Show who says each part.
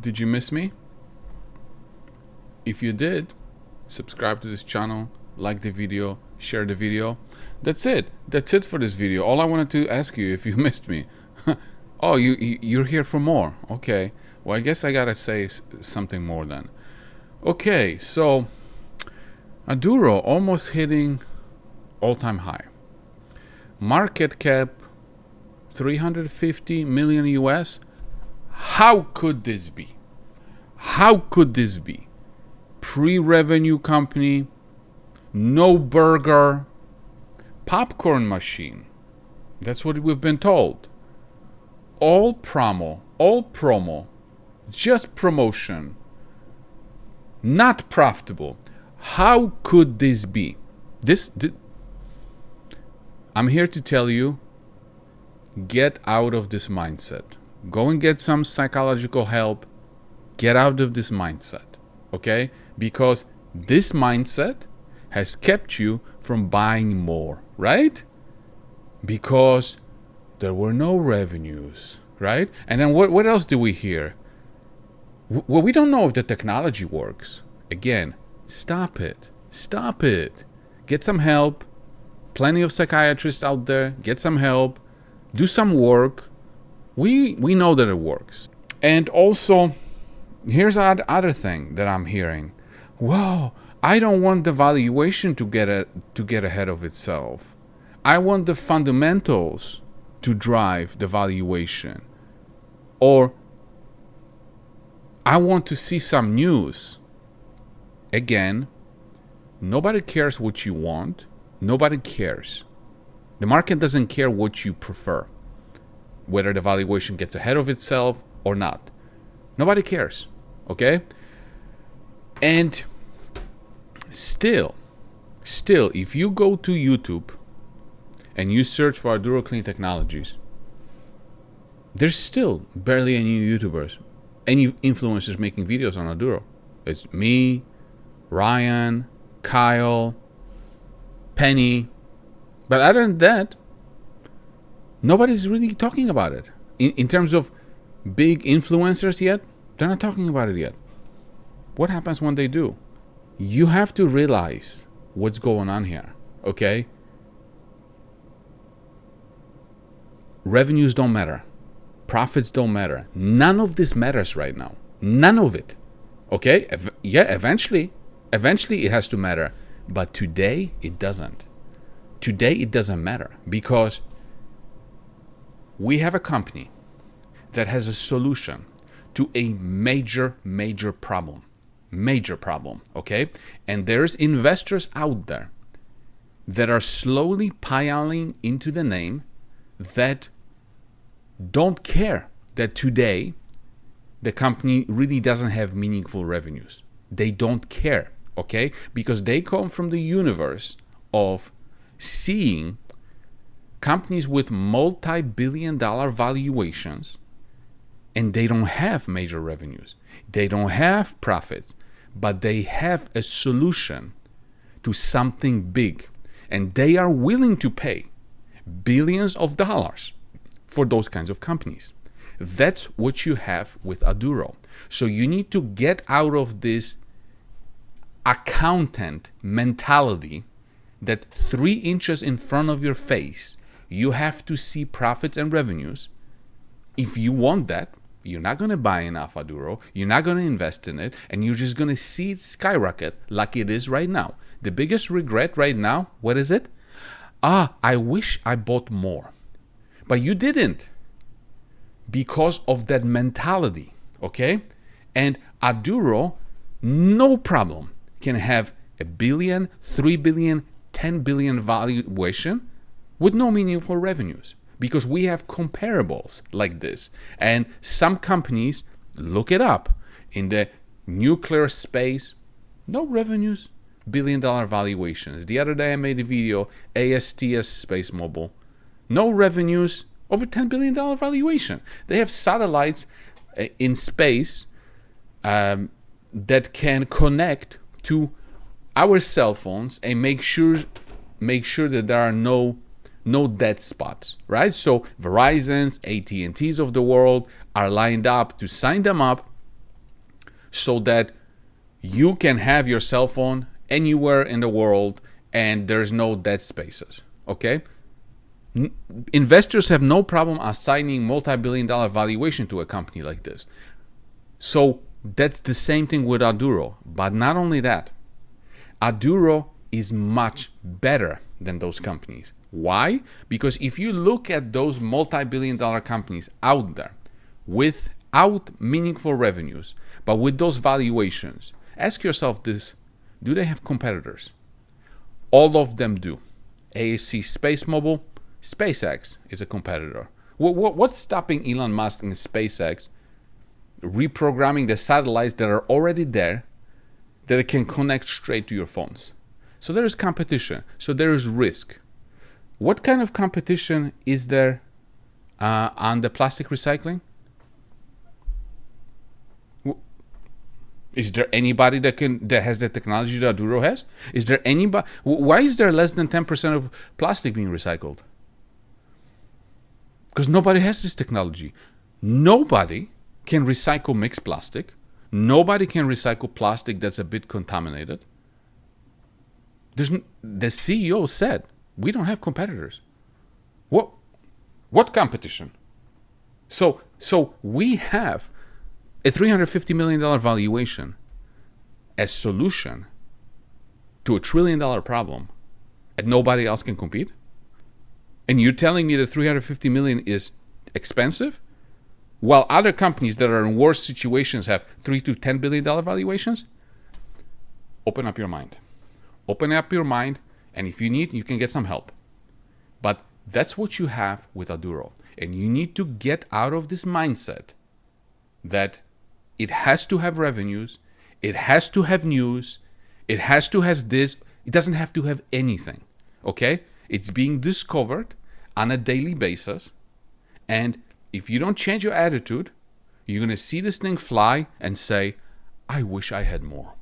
Speaker 1: Did you miss me? If you did, subscribe to this channel, like the video, share the video. That's it. That's it for this video. All I wanted to ask you if you missed me. Oh, you're here for more. Okay. Well, I guess I gotta say something more then. Okay, so Aduro almost hitting all-time high. Market cap 350 million US. How could this be? How could this be? Pre-revenue company, no burger, popcorn machine. That's what we've been told. All promo, just promotion, not profitable. How could this be? I'm here to tell you, get out of this mindset. Go and get some psychological help. Get out of this mindset, okay? Because this mindset has kept you from buying more, right? Because there were no revenues, right? And then what else do we hear? Well, we don't know if the technology works. Again, stop it. Stop it. Get some help. Plenty of psychiatrists out there. Get some help. Do some work. We know that it works. And also, here's other thing that I'm hearing. Well, I don't want the valuation to get ahead of itself. I want the fundamentals to drive the valuation. Or I want to see some news. Again, nobody cares what you want. Nobody cares. The market doesn't care what you prefer, whether the valuation gets ahead of itself or not. Nobody cares, okay? And still, if you go to YouTube and you search for Aduro Clean Technologies, there's still barely any YouTubers, any influencers making videos on Aduro. It's me, Ryan, Kyle, Penny. But other than that, nobody's really talking about it. In terms of big influencers yet, they're not talking about it yet. What happens when they do? You have to realize what's going on here, okay? Revenues don't matter. Profits don't matter. None of this matters right now. None of it. Okay? Eventually it has to matter. But today, it doesn't. Today, it doesn't matter because we have a company that has a solution to a major problem. Major problem, okay? And there's investors out there that are slowly piling into the name that don't care that today the company really doesn't have meaningful revenues. They don't care, okay? Because they come from the universe of seeing companies with multi-billion-dollar valuations, and they don't have major revenues. They don't have profits, but they have a solution to something big, and they are willing to pay billions of dollars for those kinds of companies. That's what you have with Aduro. So you need to get out of this accountant mentality that 3 inches in front of your face, you have to see profits and revenues. If you want that, you're not going to buy enough Aduro, you're not going to invest in it, and you're just going to see it skyrocket like it is right now. The biggest regret right now, what is it? I wish I bought more. But you didn't because of that mentality, okay? And Aduro, no problem, can have $1 billion, $3 billion, $10 billion valuation with no meaningful revenues because we have comparables like this. And some companies, look it up, in the nuclear space, no revenues, billion-dollar valuations. The other day I made a video, ASTS SpaceMobile, no revenues, over $10 billion valuation. They have satellites in space that can connect to our cell phones and make sure that there are no dead spots, right? So Verizon's, AT&T's of the world are lined up to sign them up so that you can have your cell phone anywhere in the world and there's no dead spaces. Okay? Investors have no problem assigning multi-billion-dollar valuation to a company like this. So that's the same thing with Aduro. But not only that, Aduro is much better than those companies. Why? Because if you look at those multi-billion-dollar companies out there without meaningful revenues, but with those valuations, ask yourself this: do they have competitors? All of them do. ASC SpaceMobile, SpaceX is a competitor. What's stopping Elon Musk and SpaceX reprogramming the satellites that are already there that it can connect straight to your phones? So there is competition. So there is risk. What kind of competition is there on the plastic recycling? Is there anybody that has the technology that Aduro has? Is there anybody? Why is there less than 10% of plastic being recycled? Because nobody has this technology. Nobody can recycle mixed plastic. Nobody can recycle plastic that's a bit contaminated. The CEO said, we don't have competitors. What competition? So we have a $350 million valuation as solution to a $1 trillion problem, and nobody else can compete? And you're telling me that $350 million is expensive, while other companies that are in worse situations have $3 to $10 billion valuations? Open up your mind. Open up your mind, and if you need, you can get some help. But that's what you have with Aduro. And you need to get out of this mindset that it has to have revenues, it has to have news, it has to have this, it doesn't have to have anything, okay? It's being discovered on a daily basis, and if you don't change your attitude, you're going to see this thing fly and say, I wish I had more.